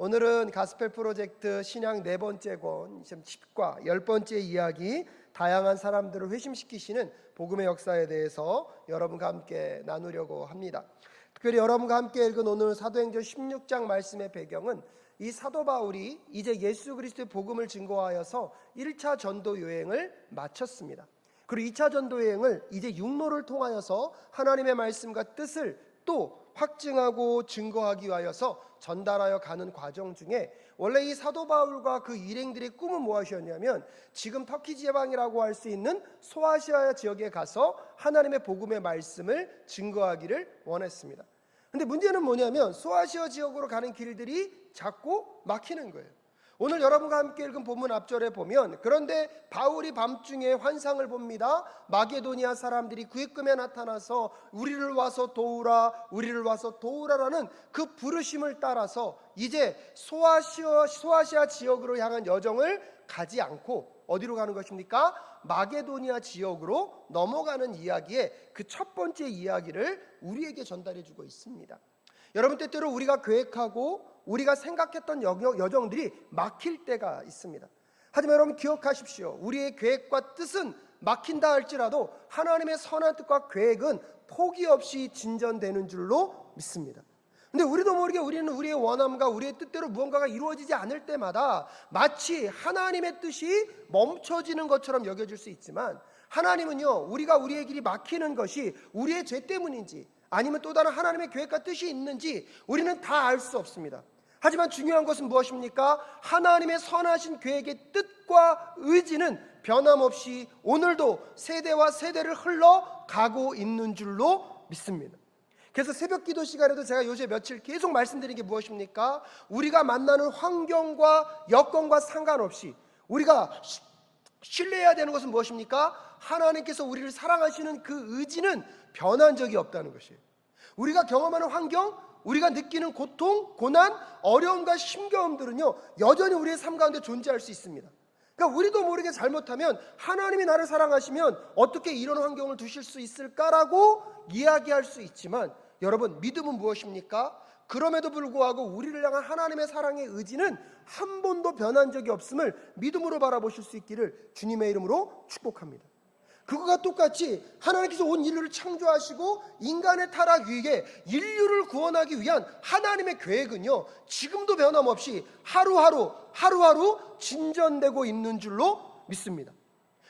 오늘은 가스펠 프로젝트 신약 네 번째 권 10과 10번째 이야기, 다양한 사람들을 회심시키시는 복음의 역사에 대해서 여러분과 함께 나누려고 합니다. 특별히 여러분과 함께 읽은 오늘 사도행전 16장 말씀의 배경은 이 사도 바울이 이제 예수 그리스도의 복음을 증거하여서 1차 전도 여행을 마쳤습니다. 그리고 2차 전도 여행을 이제 육로를 통하여서 하나님의 말씀과 뜻을 또 확증하고 증거하기 위하여서 전달하여 가는 과정 중에, 원래 이 사도 바울과 그 일행들의 꿈은 무엇이었냐면 지금 터키 지방이라고 할 수 있는 소아시아 지역에 가서 하나님의 복음의 말씀을 증거하기를 원했습니다. 근데 문제는 뭐냐면 소아시아 지역으로 가는 길들이 작고 막히는 거예요. 오늘 여러분과 함께 읽은 본문 앞절에 보면, 그런데 바울이 밤중에 환상을 봅니다. 마게도니아 사람들이 구입금에 나타나서 우리를 와서 도우라, 우리를 와서 도우라라는 그 부르심을 따라서 이제 소아시아 지역으로 향한 여정을 가지 않고 어디로 가는 것입니까? 마게도니아 지역으로 넘어가는 이야기의 그 첫 번째 이야기를 우리에게 전달해 주고 있습니다. 여러분, 때때로 우리가 계획하고 우리가 생각했던 여정들이 막힐 때가 있습니다. 하지만 여러분 기억하십시오. 우리의 계획과 뜻은 막힌다 할지라도 하나님의 선한 뜻과 계획은 포기 없이 진전되는 줄로 믿습니다. 근데 우리도 모르게 우리는 우리의 원함과 우리의 뜻대로 무언가가 이루어지지 않을 때마다 마치 하나님의 뜻이 멈춰지는 것처럼 여겨질 수 있지만, 하나님은요, 우리가 우리의 길이 막히는 것이 우리의 죄 때문인지 아니면 또 다른 하나님의 계획과 뜻이 있는지 우리는 다 알 수 없습니다. 하지만 중요한 것은 무엇입니까? 하나님의 선하신 계획의 뜻과 의지는 변함없이 오늘도 세대와 세대를 흘러가고 있는 줄로 믿습니다. 그래서 새벽 기도 시간에도 제가 요새 며칠 계속 말씀드린 게 무엇입니까? 우리가 만나는 환경과 여건과 상관없이 우리가 신뢰해야 되는 것은 무엇입니까? 하나님께서 우리를 사랑하시는 그 의지는 변한 적이 없다는 것이에요. 우리가 경험하는 환경, 우리가 느끼는 고통, 고난, 어려움과 힘겨움들은요, 여전히 우리의 삶 가운데 존재할 수 있습니다. 그러니까 우리도 모르게 잘못하면 하나님이 나를 사랑하시면 어떻게 이런 환경을 두실 수 있을까라고 이야기할 수 있지만, 여러분, 믿음은 무엇입니까? 그럼에도 불구하고 우리를 향한 하나님의 사랑의 의지는 한 번도 변한 적이 없음을 믿음으로 바라보실 수 있기를 주님의 이름으로 축복합니다. 그것과 똑같이 하나님께서 온 인류를 창조하시고 인간의 타락 위에 인류를 구원하기 위한 하나님의 계획은요, 지금도 변함없이 하루하루 진전되고 있는 줄로 믿습니다.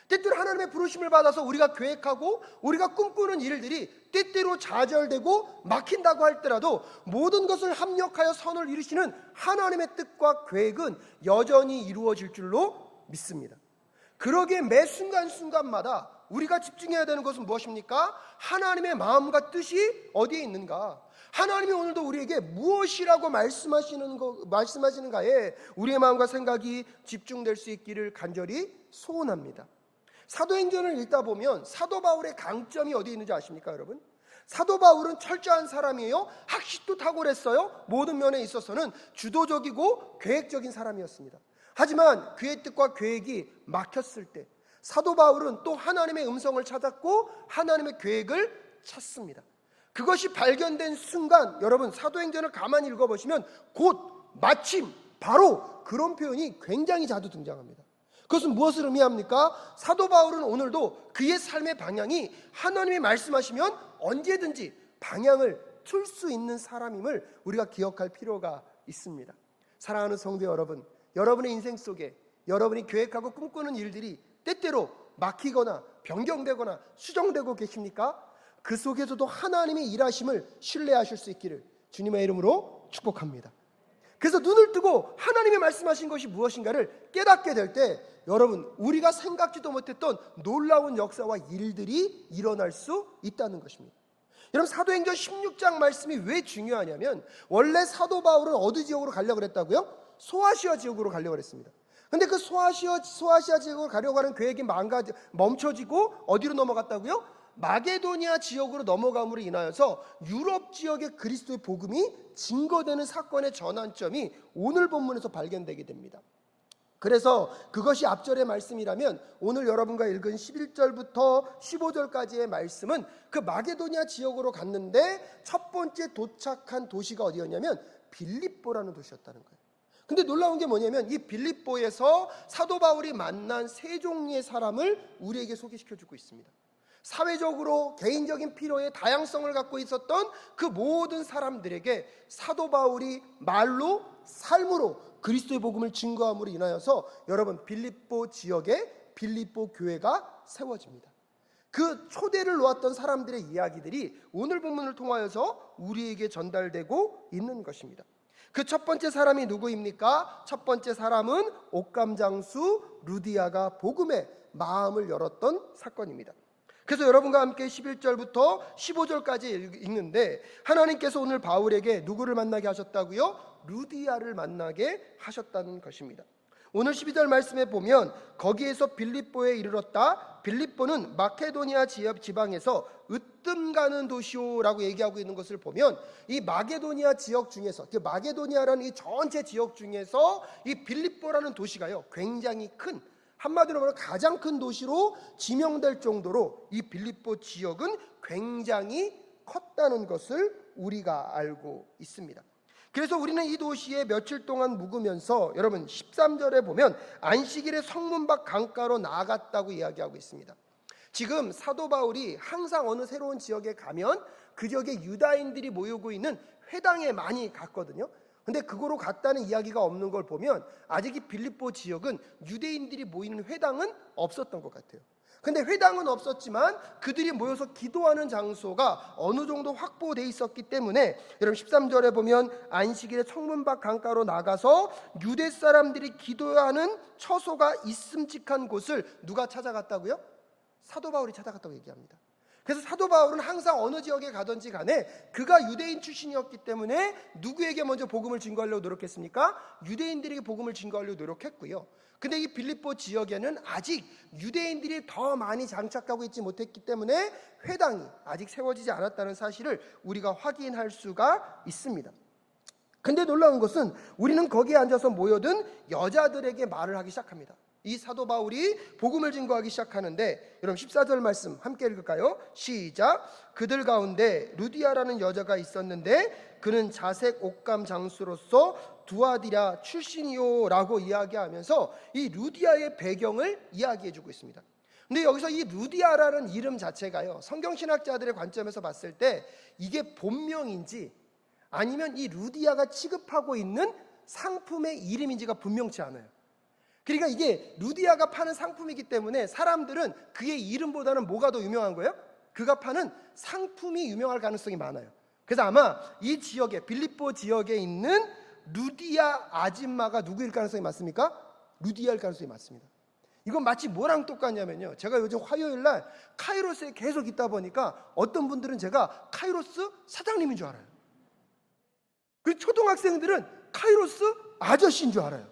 때때로 하나님의 부르심을 받아서 우리가 계획하고 우리가 꿈꾸는 일들이 때때로 좌절되고 막힌다고 할지라도 모든 것을 합력하여 선을 이루시는 하나님의 뜻과 계획은 여전히 이루어질 줄로 믿습니다. 그러기에 매 순간순간마다 우리가 집중해야 되는 것은 무엇입니까? 하나님의 마음과 뜻이 어디에 있는가? 하나님이 오늘도 우리에게 무엇이라고 말씀하시는가에 우리의 마음과 생각이 집중될 수 있기를 간절히 소원합니다. 사도행전을 읽다 보면 사도 바울의 강점이 어디에 있는지 아십니까, 여러분? 사도 바울은 철저한 사람이에요. 학식도 탁월했어요. 모든 면에 있어서는 주도적이고 계획적인 사람이었습니다. 하지만 그의 뜻과 계획이 막혔을 때 사도 바울은 또 하나님의 음성을 찾았고 하나님의 계획을 찾습니다. 그것이 발견된 순간, 여러분 사도행전을 가만히 읽어보시면 곧, 마침, 바로 그런 표현이 굉장히 자주 등장합니다. 그것은 무엇을 의미합니까? 사도 바울은 오늘도 그의 삶의 방향이 하나님이 말씀하시면 언제든지 방향을 틀 수 있는 사람임을 우리가 기억할 필요가 있습니다. 사랑하는 성도 여러분, 여러분의 인생 속에 여러분이 계획하고 꿈꾸는 일들이 때때로 막히거나 변경되거나 수정되고 계십니까? 그 속에서도 하나님의 일하심을 신뢰하실 수 있기를 주님의 이름으로 축복합니다. 그래서 눈을 뜨고 하나님이 말씀하신 것이 무엇인가를 깨닫게 될 때, 여러분, 우리가 생각지도 못했던 놀라운 역사와 일들이 일어날 수 있다는 것입니다. 여러분, 사도행전 16장 말씀이 왜 중요하냐면, 원래 사도 바울은 어디 지역으로 가려고 그랬다고요? 소아시아 지역으로 가려고 그랬습니다. 근데 그 소아시아 지역으로 가려고 하는 계획이 멈춰지고 어디로 넘어갔다고요? 마게도니아 지역으로 넘어감으로 인하여서 유럽 지역의 그리스도의 복음이 증거되는 사건의 전환점이 오늘 본문에서 발견되게 됩니다. 그래서 그것이 앞절의 말씀이라면 오늘 여러분과 읽은 11절부터 15절까지의 말씀은 그 마게도니아 지역으로 갔는데 첫 번째 도착한 도시가 어디였냐면 빌립보라는 도시였다는 거예요. 근데 놀라운 게 뭐냐면 이 빌립보에서 사도 바울이 만난 세 종류의 사람을 우리에게 소개시켜주고 있습니다. 사회적으로 개인적인 필요에 다양성을 갖고 있었던 그 모든 사람들에게 사도 바울이 말로 삶으로 그리스도의 복음을 증거함으로 인하여서 여러분 빌립보 지역에 빌립보 교회가 세워집니다. 그 초대를 놓았던 사람들의 이야기들이 오늘 본문을 통하여서 우리에게 전달되고 있는 것입니다. 그 첫 번째 사람이 누구입니까? 첫 번째 사람은 옥감장수 루디아가 복음의 마음을 열었던 사건입니다. 그래서 여러분과 함께 11절부터 15절까지 읽는데 하나님께서 오늘 바울에게 누구를 만나게 하셨다고요? 루디아를 만나게 하셨다는 것입니다. 오늘 12절 말씀에 보면 거기에서 빌립보에 이르렀다. 빌립보는 마케도니아 지방에서 으뜸 가는 도시오라고 얘기하고 있는 것을 보면 이 마게도니아 지역 중에서 그 마게도니아라는 이 전체 지역 중에서 이 빌립보라는 도시가요 굉장히 큰, 한마디로 말하면 가장 큰 도시로 지명될 정도로 이 빌립보 지역은 굉장히 컸다는 것을 우리가 알고 있습니다. 그래서 우리는 이 도시에 며칠 동안 묵으면서 여러분 13절에 보면 안식일에 성문 밖 강가로 나아갔다고 이야기하고 있습니다. 지금 사도 바울이 항상 어느 새로운 지역에 가면 그 지역에 유다인들이 모이고 있는 회당에 많이 갔거든요. 근데 그거로 갔다는 이야기가 없는 걸 보면 아직 이 빌립보 지역은 유대인들이 모이는 회당은 없었던 것 같아요. 근데 회당은 없었지만 그들이 모여서 기도하는 장소가 어느 정도 확보되어 있었기 때문에 여러분 13절에 보면 안식일에 성문 밖 강가로 나가서 유대 사람들이 기도하는 처소가 있음직한 곳을 누가 찾아갔다고요? 사도 바울이 찾아갔다고 얘기합니다. 그래서 사도 바울은 항상 어느 지역에 가든지 간에 그가 유대인 출신이었기 때문에 누구에게 먼저 복음을 증거하려고 노력했습니까? 유대인들에게 복음을 증거하려고 노력했고요. 근데 이 빌립보 지역에는 아직 유대인들이 더 많이 장착하고 있지 못했기 때문에 회당이 아직 세워지지 않았다는 사실을 우리가 확인할 수가 있습니다. 근데 놀라운 것은 우리는 거기에 앉아서 모여든 여자들에게 말을 하기 시작합니다. 이 사도 바울이 복음을 증거하기 시작하는데 여러분 14절 말씀 함께 읽을까요? 시작. 그들 가운데 루디아라는 여자가 있었는데 그는 자색 옥감 장수로서 두아디라 출신이요 라고 이야기하면서 이 루디아의 배경을 이야기해주고 있습니다. 근데 여기서 이 루디아라는 이름 자체가요 성경신학자들의 관점에서 봤을 때 이게 본명인지 아니면 이 루디아가 취급하고 있는 상품의 이름인지가 분명치 않아요. 그러니까 이게 루디아가 파는 상품이기 때문에 사람들은 그의 이름보다는 뭐가 더 유명한 거예요? 그가 파는 상품이 유명할 가능성이 많아요. 그래서 아마 이 지역에 빌립보 지역에 있는 루디아 아줌마가 누구일 가능성이 많습니까? 루디아일 가능성이 많습니다. 이건 마치 뭐랑 똑같냐면요 제가 요즘 화요일날 카이로스에 계속 있다 보니까 어떤 분들은 제가 카이로스 사장님인 줄 알아요. 그리고 초등학생들은 카이로스 아저씨인 줄 알아요.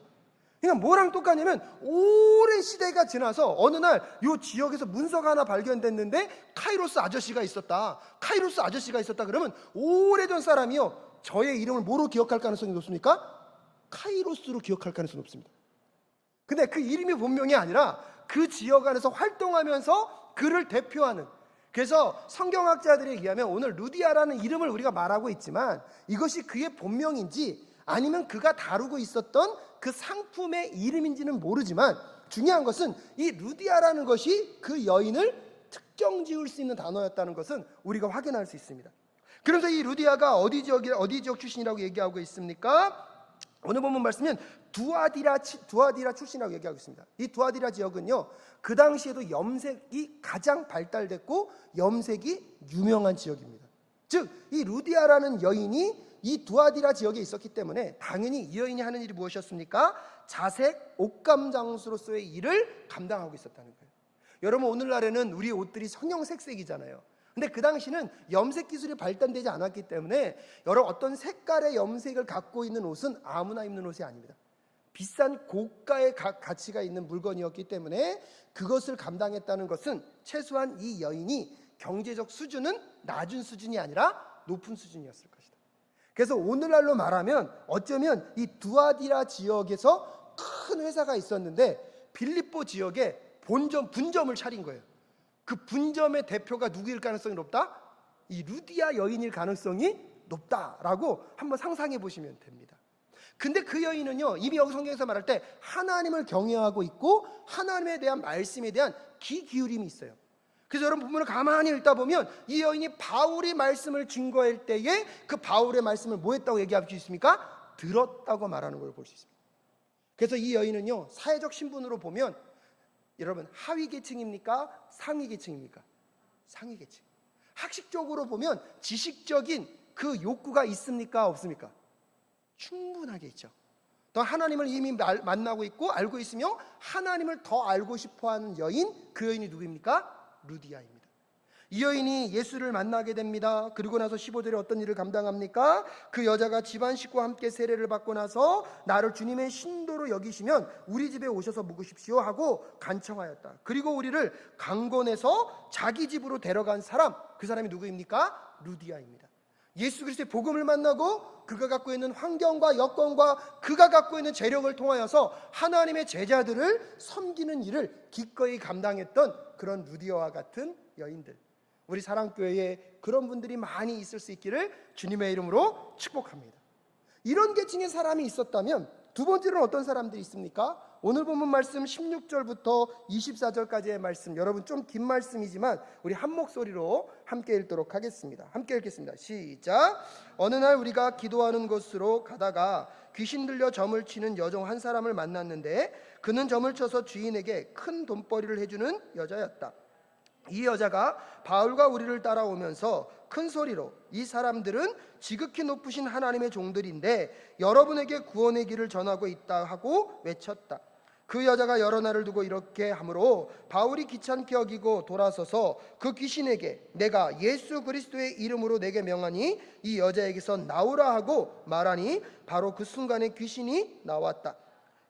그러니까 뭐랑 똑같냐면 오랜 시대가 지나서 어느 날 이 지역에서 문서가 하나 발견됐는데 카이로스 아저씨가 있었다. 카이로스 아저씨가 있었다 그러면 오래전 사람이요 저의 이름을 뭐로 기억할 가능성이 높습니까? 카이로스로 기억할 가능성이 높습니다. 근데 그 이름이 본명이 아니라 그 지역 안에서 활동하면서 그를 대표하는, 그래서 성경학자들에 의하면 오늘 루디아라는 이름을 우리가 말하고 있지만 이것이 그의 본명인지 아니면 그가 다루고 있었던 그 상품의 이름인지는 모르지만 중요한 것은 이 루디아라는 것이 그 여인을 특정 지을 수 있는 단어였다는 것은 우리가 확인할 수 있습니다. 그래서 이 루디아가 어디 지역 출신이라고 얘기하고 있습니까? 오늘 본문 말씀은 두아디라 출신이라고 얘기하고 있습니다. 이 두아디라 지역은요 그 당시에도 염색이 가장 발달됐고 염색이 유명한 지역입니다. 즉 이 루디아라는 여인이 이 두아디라 지역에 있었기 때문에 당연히 이 여인이 하는 일이 무엇이었습니까? 자색 옷감 장수로서의 일을 감당하고 있었다는 거예요. 여러분 오늘날에는 우리 옷들이 형형색색이잖아요. 근데 그 당시는 염색 기술이 발달되지 않았기 때문에 여러 어떤 색깔의 염색을 갖고 있는 옷은 아무나 입는 옷이 아닙니다. 비싼 고가의 가치가 있는 물건이었기 때문에 그것을 감당했다는 것은 최소한 이 여인이 경제적 수준은 낮은 수준이 아니라 높은 수준이었을 것이다. 그래서 오늘날로 말하면 어쩌면 이 두아디라 지역에서 큰 회사가 있었는데 빌립보 지역에 분점을 차린 거예요. 그 분점의 대표가 누구일 가능성이 높다? 이 루디아 여인일 가능성이 높다라고 한번 상상해 보시면 됩니다. 근데 그 여인은요, 이미 여기 성경에서 말할 때 하나님을 경외하고 있고 하나님에 대한 말씀에 대한 귀 기울임이 있어요. 그래서 여러분 본문을 가만히 읽다 보면 이 여인이 바울이 말씀을 증거할 때에 그 바울의 말씀을 뭐 했다고 얘기할 수 있습니까? 들었다고 말하는 걸 볼 수 있습니다. 그래서 이 여인은요, 사회적 신분으로 보면 여러분 하위 계층입니까? 상위 계층입니까? 상위 계층. 학식적으로 보면 지식적인 그 욕구가 있습니까? 없습니까? 충분하게 있죠. 또 하나님을 이미 만나고 있고 알고 있으며 하나님을 더 알고 싶어하는 여인, 그 여인이 누구입니까? 루디아입니다. 이 여인이 예수를 만나게 됩니다. 그리고 나서 15절에 어떤 일을 감당합니까? 그 여자가 집안 식구와 함께 세례를 받고 나서 나를 주님의 신도로 여기시면 우리 집에 오셔서 묵으십시오 하고 간청하였다. 그리고 우리를 강권해서 자기 집으로 데려간 사람, 그 사람이 누구입니까? 루디아입니다. 예수 그리스도의 복음을 만나고 그가 갖고 있는 환경과 여건과 그가 갖고 있는 재력을 통하여서 하나님의 제자들을 섬기는 일을 기꺼이 감당했던 그런 루디아와 같은 여인들, 우리 사랑교회에 그런 분들이 많이 있을 수 있기를 주님의 이름으로 축복합니다. 이런 계층의 사람이 있었다면 두 번째로는 어떤 사람들이 있습니까? 오늘 본문 말씀 16절부터 24절까지의 말씀, 여러분 좀 긴 말씀이지만 우리 한 목소리로 함께 읽도록 하겠습니다. 함께 읽겠습니다. 시작. 어느 날 우리가 기도하는 곳으로 가다가 귀신 들려 점을 치는 여종 한 사람을 만났는데 그는 점을 쳐서 주인에게 큰 돈벌이를 해주는 여자였다. 이 여자가 바울과 우리를 따라오면서 큰 소리로 이 사람들은 지극히 높으신 하나님의 종들인데 여러분에게 구원의 길을 전하고 있다 하고 외쳤다. 그 여자가 여러 날을 두고 이렇게 하므로 바울이 귀찮게 여기고 돌아서서 그 귀신에게 내가 예수 그리스도의 이름으로 내게 명하니 이 여자에게서 나오라 하고 말하니 바로 그 순간에 귀신이 나왔다.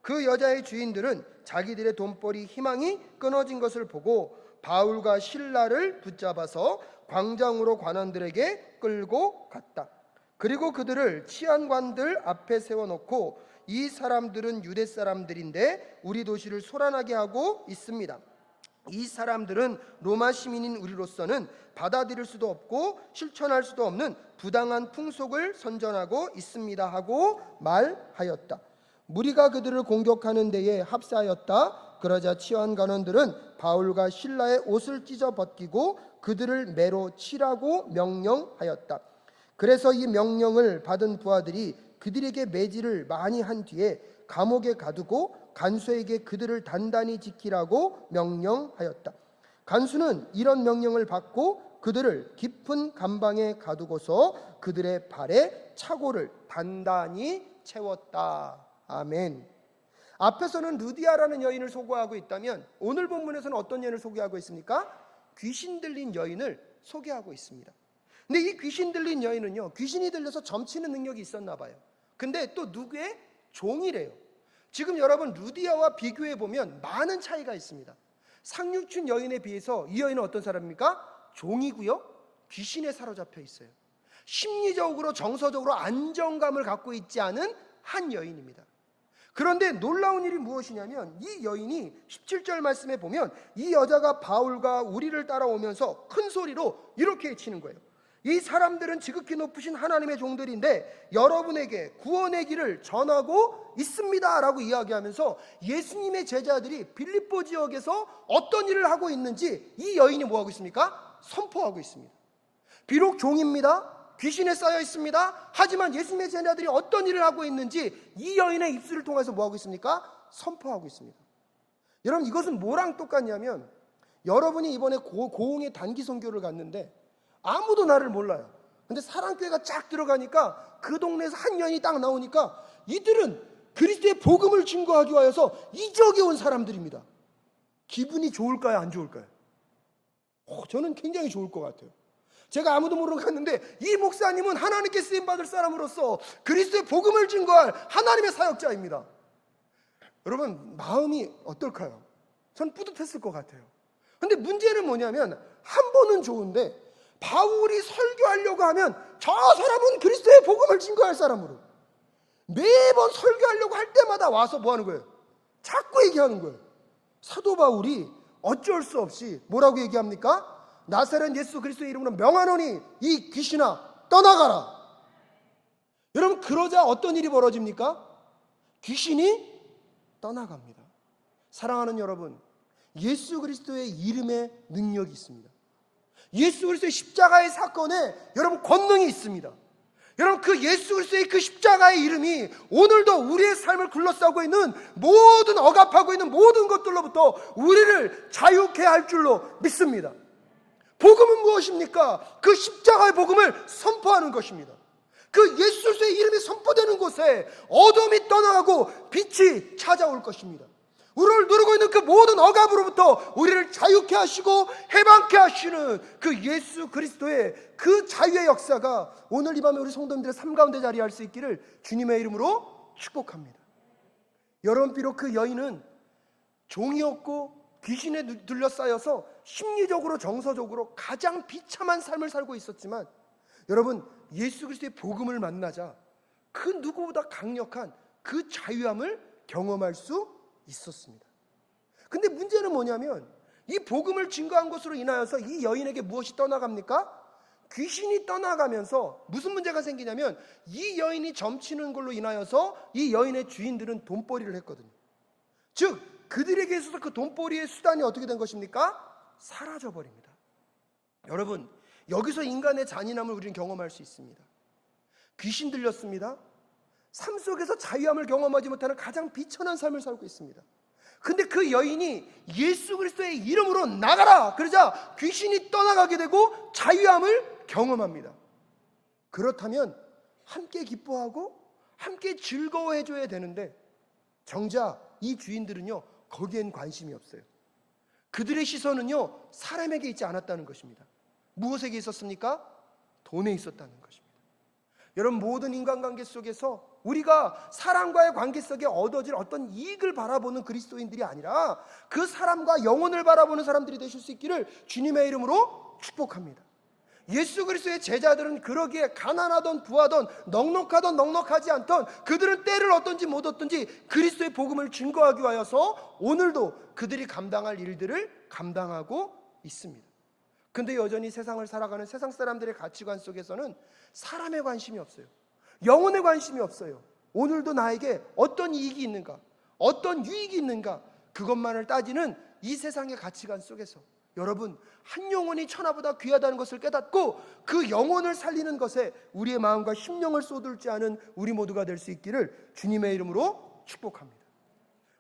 그 여자의 주인들은 자기들의 돈벌이 희망이 끊어진 것을 보고 바울과 실라를 붙잡아서 광장으로 관원들에게 끌고 갔다. 그리고 그들을 치안관들 앞에 세워놓고 이 사람들은 유대 사람들인데 우리 도시를 소란하게 하고 있습니다. 이 사람들은 로마 시민인 우리로서는 받아들일 수도 없고 실천할 수도 없는 부당한 풍속을 선전하고 있습니다 하고 말하였다. 무리가 그들을 공격하는 데에 합사하였다. 그러자 치안관원들은 바울과 실라의 옷을 찢어 벗기고 그들을 매로 치라고 명령하였다. 그래서 이 명령을 받은 부하들이 그들에게 매질을 많이 한 뒤에 감옥에 가두고 간수에게 그들을 단단히 지키라고 명령하였다. 간수는 이런 명령을 받고 그들을 깊은 감방에 가두고서 그들의 발에 차고를 단단히 채웠다. 아멘. 앞에서는 루디아라는 여인을 소개하고 있다면 오늘 본문에서는 어떤 여인을 소개하고 있습니까? 귀신 들린 여인을 소개하고 있습니다. 근데 이 귀신 들린 여인은요, 귀신이 들려서 점치는 능력이 있었나 봐요. 근데 또 누구의 종이래요. 지금 여러분 루디아와 비교해 보면 많은 차이가 있습니다. 상류층 여인에 비해서 이 여인은 어떤 사람입니까? 종이고요, 귀신에 사로잡혀 있어요. 심리적으로 정서적으로 안정감을 갖고 있지 않은 한 여인입니다. 그런데 놀라운 일이 무엇이냐면 이 여인이 17절 말씀에 보면 이 여자가 바울과 우리를 따라오면서 큰 소리로 이렇게 외치는 거예요. 이 사람들은 지극히 높으신 하나님의 종들인데 여러분에게 구원의 길을 전하고 있습니다 라고 이야기하면서 예수님의 제자들이 빌립보 지역에서 어떤 일을 하고 있는지 이 여인이 뭐하고 있습니까? 선포하고 있습니다. 비록 종입니다. 귀신에 쌓여 있습니다. 하지만 예수님의 제자들이 어떤 일을 하고 있는지 이 여인의 입술을 통해서 뭐하고 있습니까? 선포하고 있습니다. 여러분 이것은 뭐랑 똑같냐면 여러분이 이번에 고흥의 단기 선교를 갔는데 아무도 나를 몰라요. 근데 사랑교회가 쫙 들어가니까 그 동네에서 한 여인이 딱 나오니까 이들은 그리스도의 복음을 증거하기 위해서 이 지역에 온 사람들입니다. 기분이 좋을까요? 안 좋을까요? 저는 굉장히 좋을 것 같아요. 제가 아무도 모르고 갔는데 이 목사님은 하나님께 쓰임받을 사람으로서 그리스도의 복음을 증거할 하나님의 사역자입니다. 여러분 마음이 어떨까요? 전 뿌듯했을 것 같아요. 근데 문제는 뭐냐면 한 번은 좋은데 바울이 설교하려고 하면 저 사람은 그리스도의 복음을 증거할 사람으로 매번 설교하려고 할 때마다 와서 뭐 하는 거예요? 자꾸 얘기하는 거예요. 사도 바울이 어쩔 수 없이 뭐라고 얘기합니까? 나사렛 예수 그리스도의 이름으로 명하노니 이 귀신아 떠나가라. 여러분 그러자 어떤 일이 벌어집니까? 귀신이 떠나갑니다. 사랑하는 여러분, 예수 그리스도의 이름에 능력이 있습니다. 예수 그리스도의 십자가의 사건에 여러분 권능이 있습니다. 여러분, 그 예수 그리스도의 그 십자가의 이름이 오늘도 우리의 삶을 둘러싸고 있는 모든 억압하고 있는 모든 것들로부터 우리를 자유케 할 줄로 믿습니다. 복음은 무엇입니까? 그 십자가의 복음을 선포하는 것입니다. 그 예수 그리스도의 이름이 선포되는 곳에 어둠이 떠나가고 빛이 찾아올 것입니다. 우리를 누르고 있는 그 모든 억압으로부터 우리를 자유케 하시고 해방케 하시는 그 예수 그리스도의 그 자유의 역사가 오늘 이 밤에 우리 성도님들의 삶 가운데 자리할 수 있기를 주님의 이름으로 축복합니다. 여러분, 비록 그 여인은 종이었고 귀신에 둘러싸여서 심리적으로 정서적으로 가장 비참한 삶을 살고 있었지만, 여러분, 예수 그리스도의 복음을 만나자 그 누구보다 강력한 그 자유함을 경험할 수 있었습니다. 근데 문제는 뭐냐면, 이 복음을 증거한 것으로 인하여서 이 여인에게 무엇이 떠나갑니까? 귀신이 떠나가면서 무슨 문제가 생기냐면, 이 여인이 점치는 걸로 인하여서 이 여인의 주인들은 돈벌이를 했거든요. 즉 그들에게 있어서 그 돈벌이의 수단이 어떻게 된 것입니까? 사라져버립니다. 여러분, 여기서 인간의 잔인함을 우리는 경험할 수 있습니다. 귀신 들렸습니다. 삶 속에서 자유함을 경험하지 못하는 가장 비천한 삶을 살고 있습니다. 근데 그 여인이 예수 그리스도의 이름으로 나가라 그러자 귀신이 떠나가게 되고 자유함을 경험합니다. 그렇다면 함께 기뻐하고 함께 즐거워해줘야 되는데, 정작 이 주인들은요 거기엔 관심이 없어요. 그들의 시선은요 사람에게 있지 않았다는 것입니다. 무엇에게 있었습니까? 돈에 있었다는 것입니다. 여러분, 모든 인간관계 속에서 우리가 사람과의 관계 속에 얻어질 어떤 이익을 바라보는 그리스도인들이 아니라 그 사람과 영혼을 바라보는 사람들이 되실 수 있기를 주님의 이름으로 축복합니다. 예수 그리스도의 제자들은 그러기에 가난하던 부하던 넉넉하던 넉넉하지 않던 그들은 때를 얻든지 못 얻든지 그리스도의 복음을 증거하기 위하여서 오늘도 그들이 감당할 일들을 감당하고 있습니다. 근데 여전히 세상을 살아가는 세상 사람들의 가치관 속에서는 사람에 관심이 없어요. 영혼에 관심이 없어요. 오늘도 나에게 어떤 이익이 있는가, 어떤 유익이 있는가, 그것만을 따지는 이 세상의 가치관 속에서 여러분, 한 영혼이 천하보다 귀하다는 것을 깨닫고 그 영혼을 살리는 것에 우리의 마음과 심령을 쏟을지 않은 우리 모두가 될 수 있기를 주님의 이름으로 축복합니다.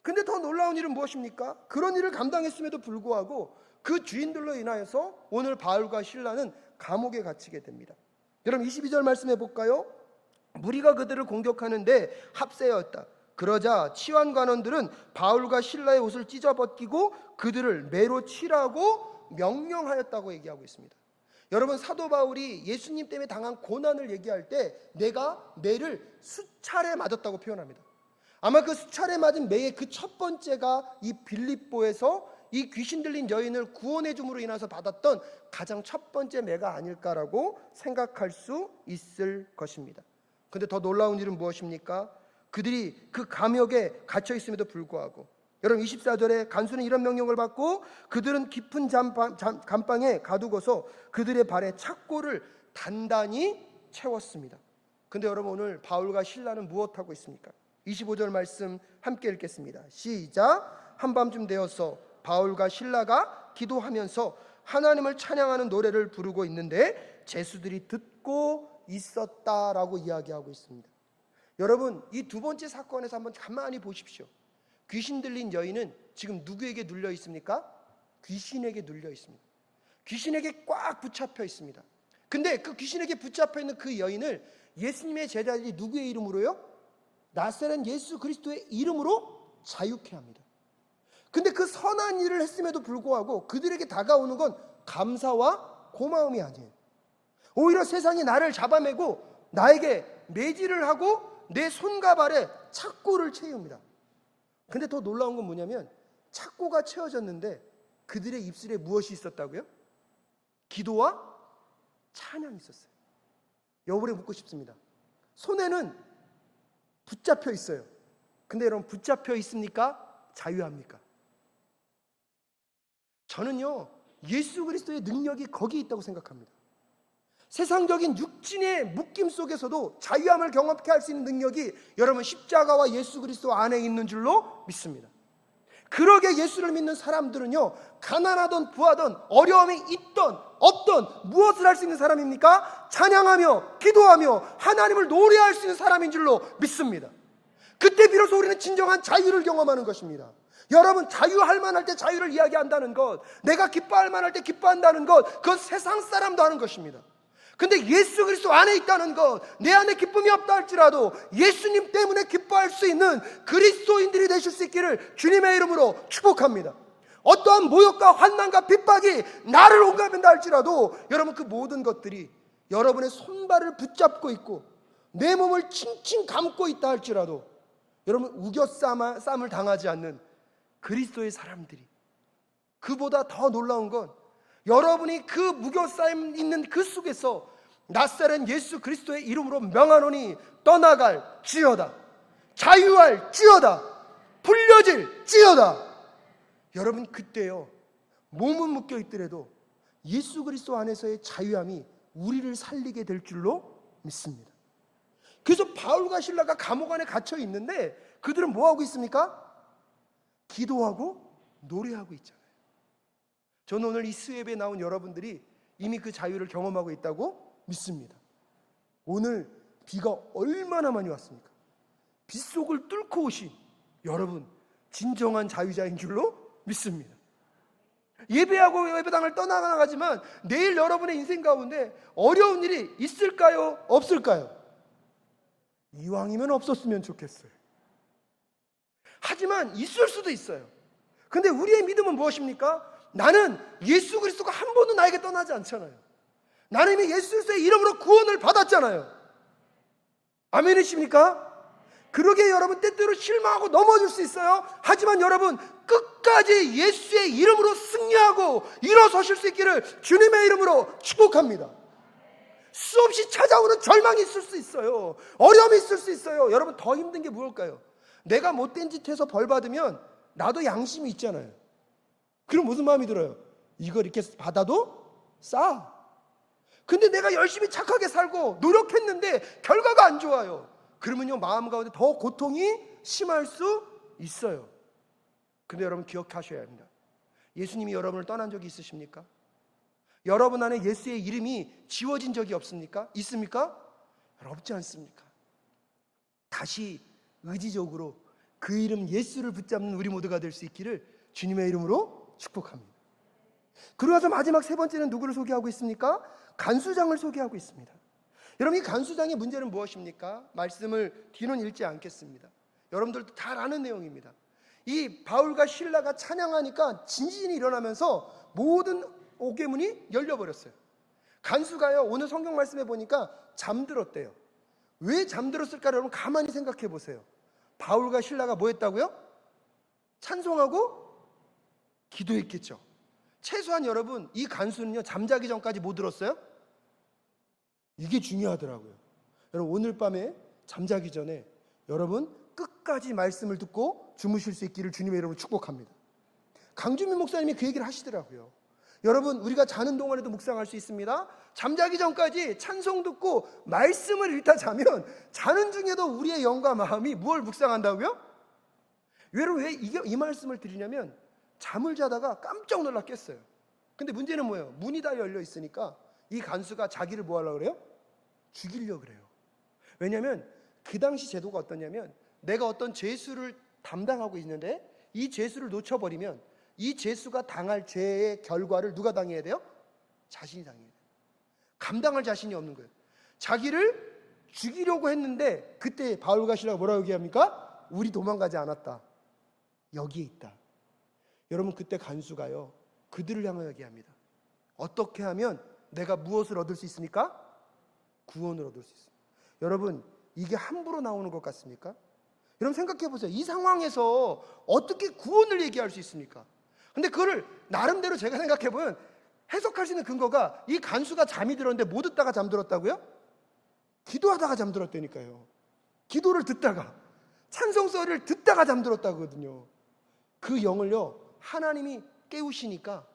근데 더 놀라운 일은 무엇입니까? 그런 일을 감당했음에도 불구하고 그 주인들로 인하여서 오늘 바울과 실라는 감옥에 갇히게 됩니다. 여러분, 22절 말씀해 볼까요? 무리가 그들을 공격하는데 합세였다. 그러자 치환관원들은 바울과 실라의 옷을 찢어 벗기고 그들을 매로 치라고 명령하였다고 얘기하고 있습니다. 여러분, 사도 바울이 예수님 때문에 당한 고난을 얘기할 때 내가 매를 수차례 맞았다고 표현합니다. 아마 그 수차례 맞은 매의 그 첫 번째가 이 빌립보에서 이 귀신 들린 여인을 구원해 줌으로 인해서 받았던 가장 첫 번째 매가 아닐까라고 생각할 수 있을 것입니다. 근데 더 놀라운 일은 무엇입니까? 그들이 그 감옥에 갇혀 있음에도 불구하고, 여러분 24절에 간수는 이런 명령을 받고 그들은 깊은 감방에 가두고서 그들의 발에 착고를 단단히 채웠습니다. 근데 여러분, 오늘 바울과 실라는 무엇하고 있습니까? 25절 말씀 함께 읽겠습니다. 시작. 한밤쯤 되어서 바울과 실라가 기도하면서 하나님을 찬양하는 노래를 부르고 있는데 제수들이 듣고 있었다라고 이야기하고 있습니다. 여러분, 이 두 번째 사건에서 한번 가만히 보십시오. 귀신 들린 여인은 지금 누구에게 눌려 있습니까? 귀신에게 눌려 있습니다. 귀신에게 꽉 붙잡혀 있습니다. 근데 그 귀신에게 붙잡혀 있는 그 여인을 예수님의 제자들이 누구의 이름으로요? 나사렛 예수 그리스도의 이름으로 자유케 합니다. 근데 그 선한 일을 했음에도 불구하고 그들에게 다가오는 건 감사와 고마움이 아니에요. 오히려 세상이 나를 잡아매고 나에게 매질을 하고 내 손과 발에 착고를 채웁니다. 근데 더 놀라운 건 뭐냐면 착고가 채워졌는데 그들의 입술에 무엇이 있었다고요? 기도와 찬양이 있었어요. 여러분에게 묻고 싶습니다. 손에는 붙잡혀 있어요. 근데 여러분, 붙잡혀 있습니까? 자유합니까? 저는요 예수 그리스도의 능력이 거기에 있다고 생각합니다. 세상적인 육신의 묶임 속에서도 자유함을 경험케 할 수 있는 능력이 여러분 십자가와 예수 그리스도 안에 있는 줄로 믿습니다. 그러게 예수를 믿는 사람들은요, 가난하던 부하던 어려움이 있던 없던 무엇을 할 수 있는 사람입니까? 찬양하며 기도하며 하나님을 노래할 수 있는 사람인 줄로 믿습니다. 그때 비로소 우리는 진정한 자유를 경험하는 것입니다. 여러분, 자유할 만할 때 자유를 이야기한다는 것, 내가 기뻐할 만할 때 기뻐한다는 것, 그건 세상 사람도 하는 것입니다. 근데 예수 그리스도 안에 있다는 것, 내 안에 기쁨이 없다 할지라도 예수님 때문에 기뻐할 수 있는 그리스도인들이 되실 수 있기를 주님의 이름으로 축복합니다. 어떠한 모욕과 환난과 핍박이 나를 온가면다 할지라도 여러분, 그 모든 것들이 여러분의 손발을 붙잡고 있고 내 몸을 칭칭 감고 있다 할지라도 여러분, 우겨쌈을 당하지 않는 그리스도의 사람들이, 그보다 더 놀라운 건 여러분이 그 무교싸임 있는 그 속에서 낫사렛 예수 그리스도의 이름으로 명하노니 떠나갈 지어다, 자유할 지어다, 풀려질 지어다. 여러분, 그때요, 몸은 묶여 있더라도 예수 그리스도 안에서의 자유함이 우리를 살리게 될 줄로 믿습니다. 그래서 바울과 실라가 감옥 안에 갇혀 있는데 그들은 뭐 하고 있습니까? 기도하고 노래하고 있잖아요. 저는 오늘 이 수예배에 나온 여러분들이 이미 그 자유를 경험하고 있다고 믿습니다. 오늘 비가 얼마나 많이 왔습니까? 빗속을 뚫고 오신 여러분, 진정한 자유자인 줄로 믿습니다. 예배하고 예배당을 떠나가지만 내일 여러분의 인생 가운데 어려운 일이 있을까요? 없을까요? 이왕이면 없었으면 좋겠어요. 하지만 있을 수도 있어요. 근데 우리의 믿음은 무엇입니까? 나는 예수 그리스도가 한 번도 나에게 떠나지 않잖아요. 나는 이미 예수 그리스도의 이름으로 구원을 받았잖아요. 아멘이십니까? 그러기에 여러분, 때때로 실망하고 넘어질 수 있어요. 하지만 여러분, 끝까지 예수의 이름으로 승리하고 일어서실 수 있기를 주님의 이름으로 축복합니다. 수없이 찾아오는 절망이 있을 수 있어요. 어려움이 있을 수 있어요. 여러분, 더 힘든 게 무엇일까요? 내가 못된 짓 해서 벌 받으면 나도 양심이 있잖아요. 그럼 무슨 마음이 들어요? 이걸 이렇게 받아도 싸. 근데 내가 열심히 착하게 살고 노력했는데 결과가 안 좋아요. 그러면요, 마음 가운데 더 고통이 심할 수 있어요. 근데 여러분, 기억하셔야 합니다. 예수님이 여러분을 떠난 적이 있으십니까? 여러분 안에 예수의 이름이 지워진 적이 없습니까? 있습니까? 없지 않습니까? 다시 의지적으로 그 이름 예수를 붙잡는 우리 모두가 될 수 있기를 주님의 이름으로 축복합니다. 그러고 나서 마지막 세 번째는 누구를 소개하고 있습니까? 간수장을 소개하고 있습니다. 여러분, 이 간수장의 문제는 무엇입니까? 말씀을 뒤는 읽지 않겠습니다. 여러분들도 잘 아는 내용입니다. 이 바울과 실라가 찬양하니까 진진이 일어나면서 모든 옥계문이 열려버렸어요. 간수가요, 오늘 성경 말씀에 보니까 잠들었대요. 왜 잠들었을까? 여러분, 가만히 생각해 보세요. 바울과 실라가 뭐 했다고요? 찬송하고 기도했겠죠. 최소한 여러분, 이 간수는요, 잠자기 전까지 뭐 들었어요? 이게 중요하더라고요. 여러분, 오늘 밤에 잠자기 전에 여러분 끝까지 말씀을 듣고 주무실 수 있기를 주님의 이름으로 축복합니다. 강주민 목사님이 그 얘기를 하시더라고요. 여러분, 우리가 자는 동안에도 묵상할 수 있습니다. 잠자기 전까지 찬송 듣고 말씀을 읽다 자면 자는 중에도 우리의 영과 마음이 무엇을 묵상한다고요? 여러분, 왜 이 말씀을 드리냐면 잠을 자다가 깜짝 놀라 깼어요. 근데 문제는 뭐예요? 문이 다 열려 있으니까 이 간수가 자기를 뭐 하려고 그래요? 죽이려고 그래요. 왜냐하면 그 당시 제도가 어떠냐면 내가 어떤 죄수를 담당하고 있는데 이 죄수를 놓쳐버리면 이 죄수가 당할 죄의 결과를 누가 당해야 돼요? 자신이 당해야 돼요. 감당할 자신이 없는 거예요. 자기를 죽이려고 했는데 그때 바울과 실라가 뭐라고 얘기합니까? 우리 도망가지 않았다. 여기에 있다. 여러분, 그때 간수가요, 그들을 향하여 얘기합니다. 어떻게 하면 내가 무엇을 얻을 수 있습니까? 구원을 얻을 수 있습니다. 여러분, 이게 함부로 나오는 것 같습니까? 여러분, 생각해 보세요. 이 상황에서 어떻게 구원을 얘기할 수 있습니까? 근데 그거를 나름대로 제가 생각해 보면 해석할 수 있는 근거가, 이 간수가 잠이 들었는데 뭐 듣다가 잠들었다고요? 기도하다가 잠들었다니까요. 기도를 듣다가, 찬송 소리를 듣다가 잠들었다거든요. 그 영을요, 하나님이 깨우시니까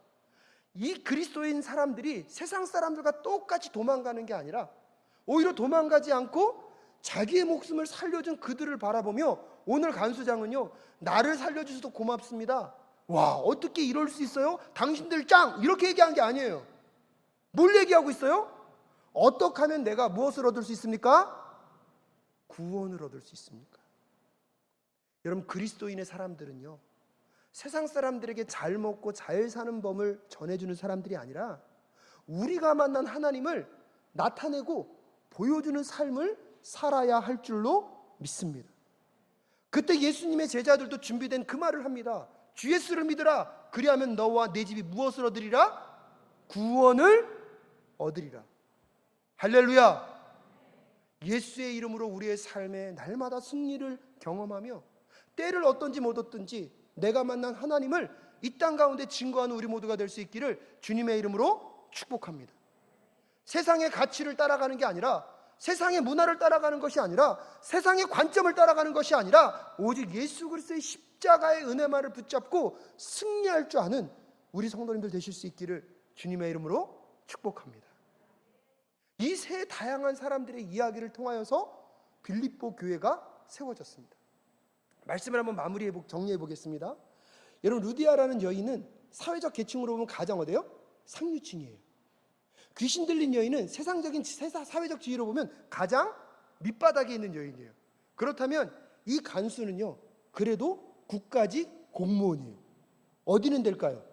이 그리스도인 사람들이 세상 사람들과 똑같이 도망가는 게 아니라 오히려 도망가지 않고 자기의 목숨을 살려준 그들을 바라보며 오늘 간수장은요, 나를 살려주셔서 고맙습니다. 와, 어떻게 이럴 수 있어요? 당신들 짱! 이렇게 얘기한 게 아니에요. 뭘 얘기하고 있어요? 어떻게 하면 내가 무엇을 얻을 수 있습니까? 구원을 얻을 수 있습니까? 여러분, 그리스도인의 사람들은요, 세상 사람들에게 잘 먹고 잘 사는 법을 전해주는 사람들이 아니라 우리가 만난 하나님을 나타내고 보여주는 삶을 살아야 할 줄로 믿습니다. 그때 예수님의 제자들도 준비된 그 말을 합니다. 주 예수를 믿으라. 그리하면 너와 내 집이 무엇을 얻으리라? 구원을 얻으리라. 할렐루야. 예수의 이름으로 우리의 삶에 날마다 승리를 경험하며 때를 어떤지 못 얻든지 내가 만난 하나님을 이 땅 가운데 증거하는 우리 모두가 될 수 있기를 주님의 이름으로 축복합니다. 세상의 가치를 따라가는 게 아니라, 세상의 문화를 따라가는 것이 아니라, 세상의 관점을 따라가는 것이 아니라 오직 예수 그리스도의 십자가의 은혜만을 붙잡고 승리할 줄 아는 우리 성도님들 되실 수 있기를 주님의 이름으로 축복합니다. 이 세 다양한 사람들의 이야기를 통하여서 빌립보 교회가 세워졌습니다. 말씀을 한번 정리해 보겠습니다. 여러분, 루디아라는 여인은 사회적 계층으로 보면 가장 어때요? 상류층이에요. 귀신 들린 여인은 세상적인 사회적 지위로 보면 가장 밑바닥에 있는 여인이에요. 그렇다면 이 간수는요, 그래도 국가직 공무원이에요. 어디는 될까요?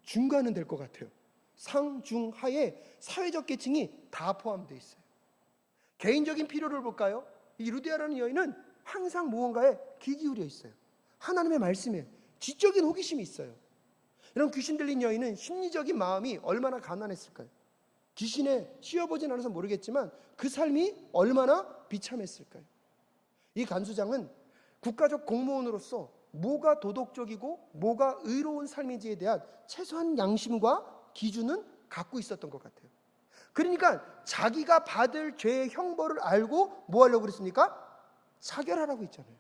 중간은 될 것 같아요. 상중하에 사회적 계층이 다 포함되어 있어요. 개인적인 필요를 볼까요? 이 루디아라는 여인은 항상 무언가에 귀 기울여 있어요. 하나님의 말씀에 지적인 호기심이 있어요. 이런 귀신 들린 여인은 심리적인 마음이 얼마나 가난했을까요? 귀신에 씌워보진 않아서 모르겠지만 그 삶이 얼마나 비참했을까요? 이 간수장은 국가적 공무원으로서 뭐가 도덕적이고 뭐가 의로운 삶인지에 대한 최소한 양심과 기준은 갖고 있었던 것 같아요. 그러니까 자기가 받을 죄의 형벌을 알고 뭐 하려고 그랬습니까? 사결하라고 했잖아요.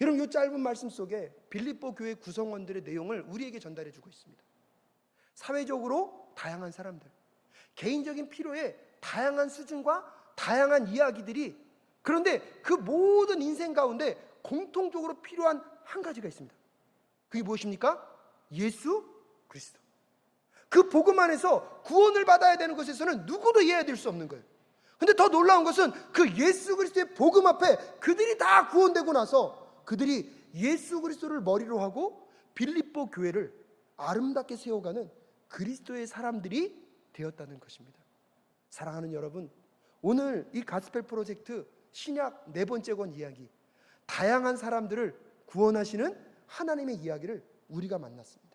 여러분, 이 짧은 말씀 속에 빌립보 교회 구성원들의 내용을 우리에게 전달해 주고 있습니다. 사회적으로 다양한 사람들, 개인적인 필요에 다양한 수준과 다양한 이야기들이, 그런데 그 모든 인생 가운데 공통적으로 필요한 한 가지가 있습니다. 그게 무엇입니까? 예수 그리스도. 그 복음 안에서 구원을 받아야 되는 것에서는 누구도 이해될 수 없는 거예요. 근데 더 놀라운 것은 그 예수 그리스도의 복음 앞에 그들이 다 구원되고 나서 그들이 예수 그리스도를 머리로 하고 빌립보 교회를 아름답게 세워가는 그리스도의 사람들이 되었다는 것입니다. 사랑하는 여러분, 오늘 이 가스펠 프로젝트 신약 4번째 권 이야기, 다양한 사람들을 구원하시는 하나님의 이야기를 우리가 만났습니다.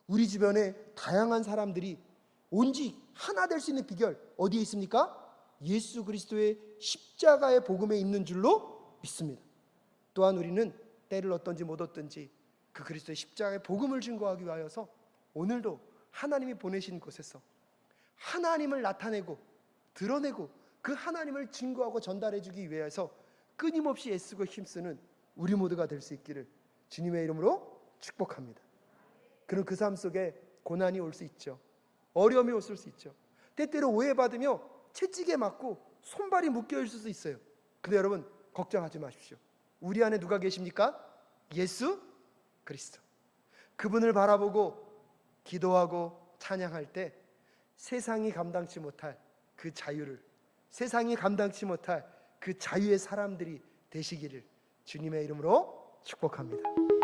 우리 주변에 다양한 사람들이 온전히 하나 될 수 있는 비결 어디에 있습니까? 예수 그리스도의 십자가의 복음에 있는 줄로 믿습니다. 또한 우리는 때를 얻든지 못 얻든지 그 그리스도의 십자가의 복음을 증거하기 위하여서 오늘도 하나님이 보내신 곳에서 하나님을 나타내고 드러내고 그 하나님을 증거하고 전달해 주기 위해서 끊임없이 애쓰고 힘쓰는 우리 모두가 될 수 있기를 주님의 이름으로 축복합니다. 그럼 그 삶 속에 고난이 올 수 있죠. 어려움이 올 수 있죠. 때때로 오해받으며 채찍에 맞고 손발이 묶여 있을 수 있어요. 근데 여러분, 걱정하지 마십시오. 우리 안에 누가 계십니까? 예수 그리스도. 그분을 바라보고 기도하고 찬양할 때 세상이 감당치 못할 그 자유를, 세상이 감당치 못할 그 자유의 사람들이 되시기를 주님의 이름으로 축복합니다.